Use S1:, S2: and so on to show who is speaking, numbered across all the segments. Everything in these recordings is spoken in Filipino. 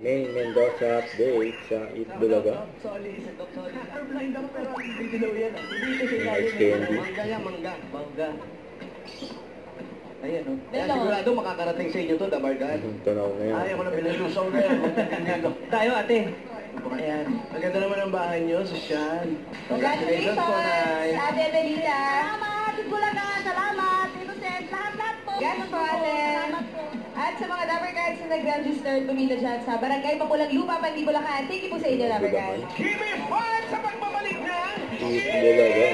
S1: May Mendoza update sa Itbulaga.
S2: Solid. Blind ako pero hindi dilaw yan. Hindi siya
S1: Nice candy.
S2: Mangga yan, mangga. Ayan, no? Kaya sigurado makakarating sa inyo to, Dabargan.
S1: Tanaw na yan.
S2: Ayaw ko na bilalusaw na yan. Tayo, ate. Ayan. Maganda naman ang bahay nyo, sosyal.
S3: Congratulations,
S2: Nay.
S3: Ate Adelita. Salamat, Itbulaga. Salamat, Innocent. Lahat po. Gano'n po, ate. At sa mga Dabargads na nag-register, tumila dyan sa Barangay Pamulang Lupa, Pandi, Bulacan. Thank you po sa inyo, Dabargads.
S2: Give me five sa pagbabalik ng
S1: Itbulaga.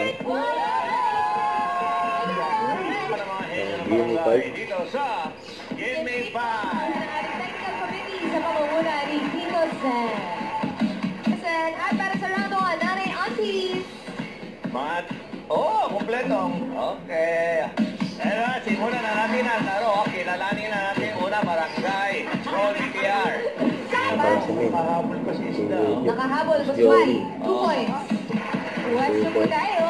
S2: dito sa Give Me Five.
S3: Ang ating technical committee sa pamumuna ni Tito Zen. At para sa round 1, Nanay Auntie.
S2: Kompletong. Okay. Pero simulan na natin ang laro. Kilalanin na natin una barangay. Roll TR. Nakahabol pa si Isda.
S3: Nakahabol, Busway. 2 points. What's na po tayo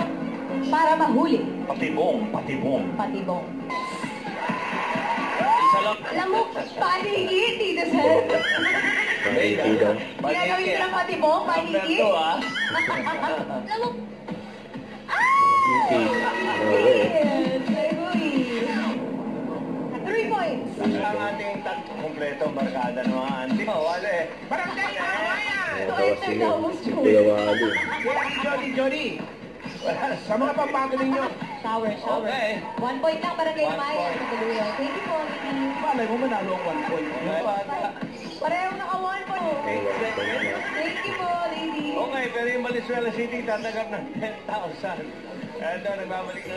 S3: para mahuli?
S2: Patibong.
S3: Patibong.
S2: Isa lang.
S3: Alam mo, panigi, Tito Zen.
S1: Paniki daw.
S3: Ginagawin ko ng patibong, panigi.
S2: Number 2, ha?
S3: Alam mo,
S1: Easy.
S3: yes, Uy. 3 points.
S2: Ang ating kompletong barkada naman. Wale. Barangay Kawayan!
S1: Nakawas sila. Kulawali.
S2: Jody. Sa mga pambago ninyo.
S3: Shower.
S2: Okay.
S3: 1 point lang para kay
S2: 1
S3: Maya.
S2: point.
S3: Patuloy. Thank you po, Nikki.
S2: Malay mo manalo ang 1 point.
S3: Pareho naka 1 point.
S1: May 1 point na.
S3: Thank you po, lady.
S2: Okay, pero yung Valenzuela City tatanggap ng 10,000. Ito, nagbabalik na.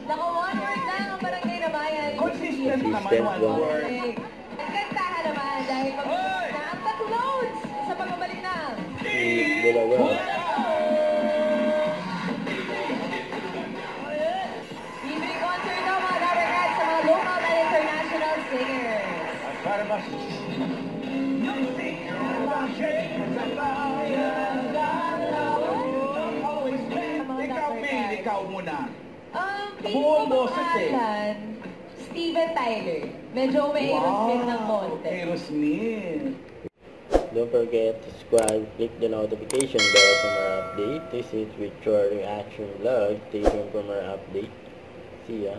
S3: Naka 1 word lang ang barangay na bayan.
S2: Consistent naman
S1: Consistent
S2: 1
S1: one.
S2: word.
S3: Nagkantahan naman dahil pag-uusap na ang loads sa pagbabalik na.
S1: Itbulaga.
S3: Libre concert daw mga Dabargads sa mga local and international singers.
S2: At para ba? Ikaw muna.
S3: Buong
S2: boses eh.
S3: Steven Tyler. Medyo may Aerosmith ng konti.
S2: Aerosmith.
S1: Don't forget to subscribe, click the notification bell for more update. This is with your reaction vlog. Stay tuned for more update. See ya.